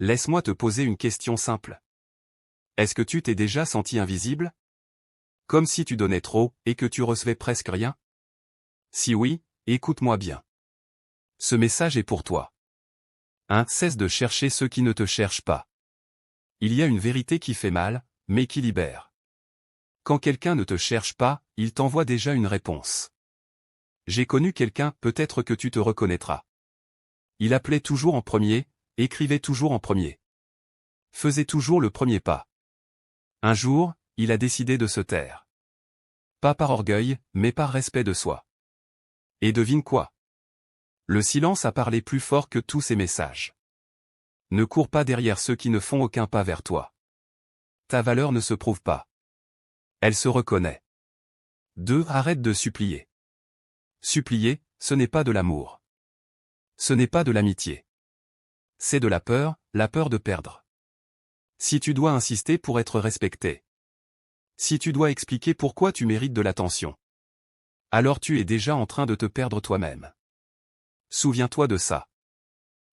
Laisse-moi te poser une question simple. Est-ce que tu t'es déjà senti invisible? Comme si tu donnais trop, et que tu recevais presque rien? Si oui, écoute-moi bien. Ce message est pour toi. 1. Cesse de chercher ceux qui ne te cherchent pas. Il y a une vérité qui fait mal, mais qui libère. Quand quelqu'un ne te cherche pas, il t'envoie déjà une réponse. J'ai connu quelqu'un, peut-être que tu te reconnaîtras. Il appelait toujours en premier, écrivait toujours en premier. Faisait toujours le premier pas. Un jour, il a décidé de se taire. Pas par orgueil, mais par respect de soi. Et devine quoi? Le silence a parlé plus fort que tous ces messages. Ne cours pas derrière ceux qui ne font aucun pas vers toi. Ta valeur ne se prouve pas. Elle se reconnaît. 2. Arrête de supplier. Supplier, ce n'est pas de l'amour. Ce n'est pas de l'amitié. C'est de la peur de perdre. Si tu dois insister pour être respecté. Si tu dois expliquer pourquoi tu mérites de l'attention. Alors tu es déjà en train de te perdre toi-même. Souviens-toi de ça.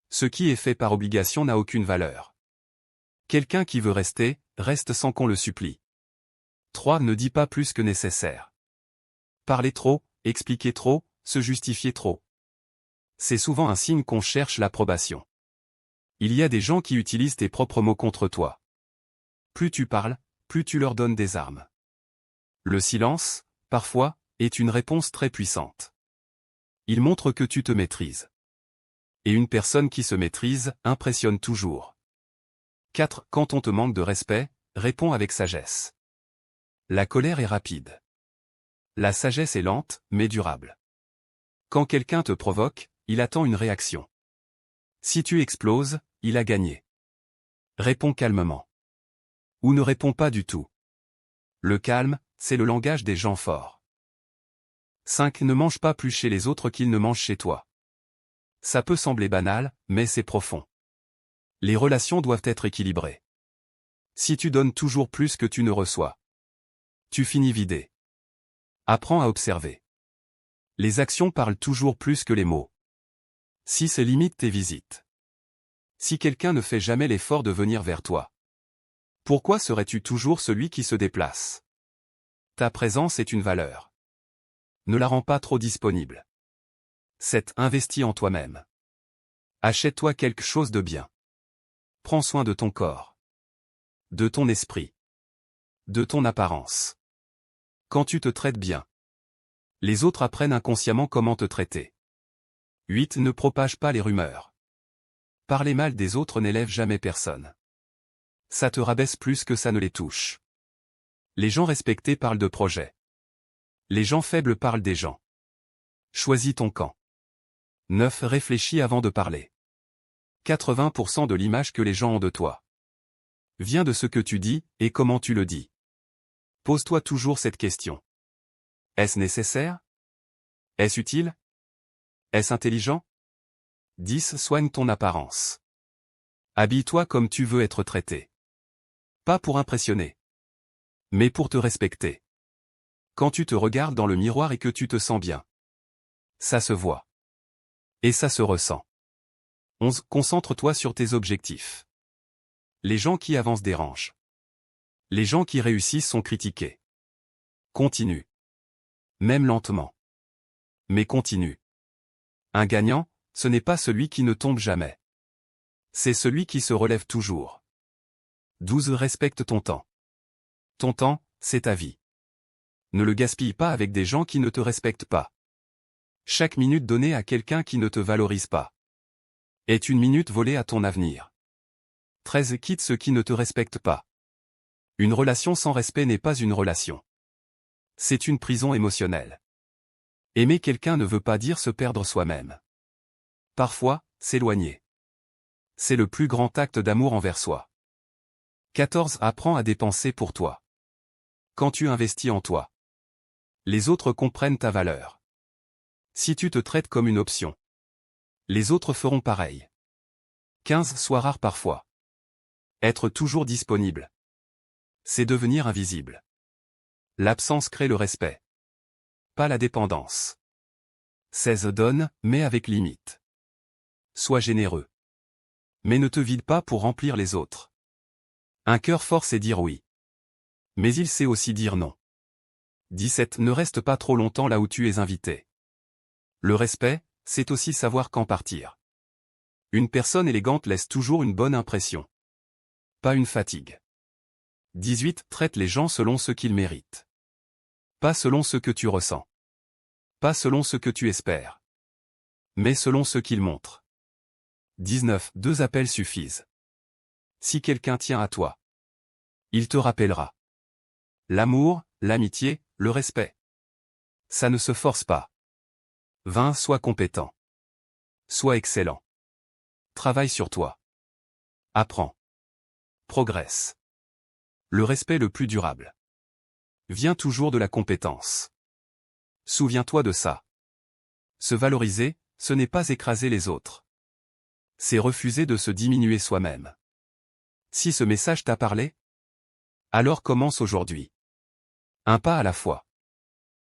Ce qui est fait par obligation n'a aucune valeur. Quelqu'un qui veut rester, reste sans qu'on le supplie. 3. Ne dis pas plus que nécessaire. Parler trop, expliquer trop, se justifier trop. C'est souvent un signe qu'on cherche l'approbation. Il y a des gens qui utilisent tes propres mots contre toi. Plus tu parles, plus tu leur donnes des armes. Le silence, parfois, est une réponse très puissante. Il montre que tu te maîtrises. Et une personne qui se maîtrise, impressionne toujours. 4. Quand on te manque de respect, réponds avec sagesse. La colère est rapide. La sagesse est lente, mais durable. Quand quelqu'un te provoque, il attend une réaction. Si tu exploses, il a gagné. Réponds calmement. Ou ne réponds pas du tout. Le calme, c'est le langage des gens forts. 5. Ne mange pas plus chez les autres qu'ils ne mangent chez toi. Ça peut sembler banal, mais c'est profond. Les relations doivent être équilibrées. Si tu donnes toujours plus que tu ne reçois, tu finis vidé. Apprends à observer. Les actions parlent toujours plus que les mots. 6. Limite tes visites. Si quelqu'un ne fait jamais l'effort de venir vers toi, pourquoi serais-tu toujours celui qui se déplace? Ta présence est une valeur. Ne la rends pas trop disponible. 7. Investis en toi-même. Achète-toi quelque chose de bien. Prends soin de ton corps. De ton esprit. De ton apparence. Quand tu te traites bien, les autres apprennent inconsciemment comment te traiter. 8. Ne propage pas les rumeurs. Parler mal des autres n'élève jamais personne. Ça te rabaisse plus que ça ne les touche. Les gens respectés parlent de projets. Les gens faibles parlent des gens. Choisis ton camp. 9. Réfléchis avant de parler. 80% de l'image que les gens ont de toi vient de ce que tu dis, et comment tu le dis. Pose-toi toujours cette question. Est-ce nécessaire? Est-ce utile? Est-ce intelligent? 10. Soigne ton apparence. Habille-toi comme tu veux être traité. Pas pour impressionner, mais pour te respecter. Quand tu te regardes dans le miroir et que tu te sens bien, ça se voit. Et ça se ressent. 11. Concentre-toi sur tes objectifs. Les gens qui avancent dérangent. Les gens qui réussissent sont critiqués. Continue. Même lentement. Mais continue. Un gagnant, ce n'est pas celui qui ne tombe jamais. C'est celui qui se relève toujours. 12. Respecte ton temps. Ton temps, c'est ta vie. Ne le gaspille pas avec des gens qui ne te respectent pas. Chaque minute donnée à quelqu'un qui ne te valorise pas est une minute volée à ton avenir. 13. Quitte ceux qui ne te respectent pas. Une relation sans respect n'est pas une relation. C'est une prison émotionnelle. Aimer quelqu'un ne veut pas dire se perdre soi-même. Parfois, s'éloigner. C'est le plus grand acte d'amour envers soi. 14. Apprends à dépenser pour toi. Quand tu investis en toi, les autres comprennent ta valeur. Si tu te traites comme une option, les autres feront pareil. 15. Sois rare parfois. Être toujours disponible, c'est devenir invisible. L'absence crée le respect, pas la dépendance. 16. Donne, mais avec limite. Sois généreux. Mais ne te vide pas pour remplir les autres. Un cœur fort sait dire oui. Mais il sait aussi dire non. 17. Ne reste pas trop longtemps là où tu es invité. Le respect, c'est aussi savoir quand partir. Une personne élégante laisse toujours une bonne impression. Pas une fatigue. 18. Traite les gens selon ce qu'ils méritent. Pas selon ce que tu ressens. Pas selon ce que tu espères. Mais selon ce qu'ils montrent. 19. 2 appels suffisent. Si quelqu'un tient à toi, il te rappellera. L'amour, l'amitié, le respect. Ça ne se force pas. 20. Sois compétent. Sois excellent. Travaille sur toi. Apprends. Progresse. Le respect le plus durable vient toujours de la compétence. Souviens-toi de ça. Se valoriser, ce n'est pas écraser les autres. C'est refuser de se diminuer soi-même. Si ce message t'a parlé, alors commence aujourd'hui. Un pas à la fois.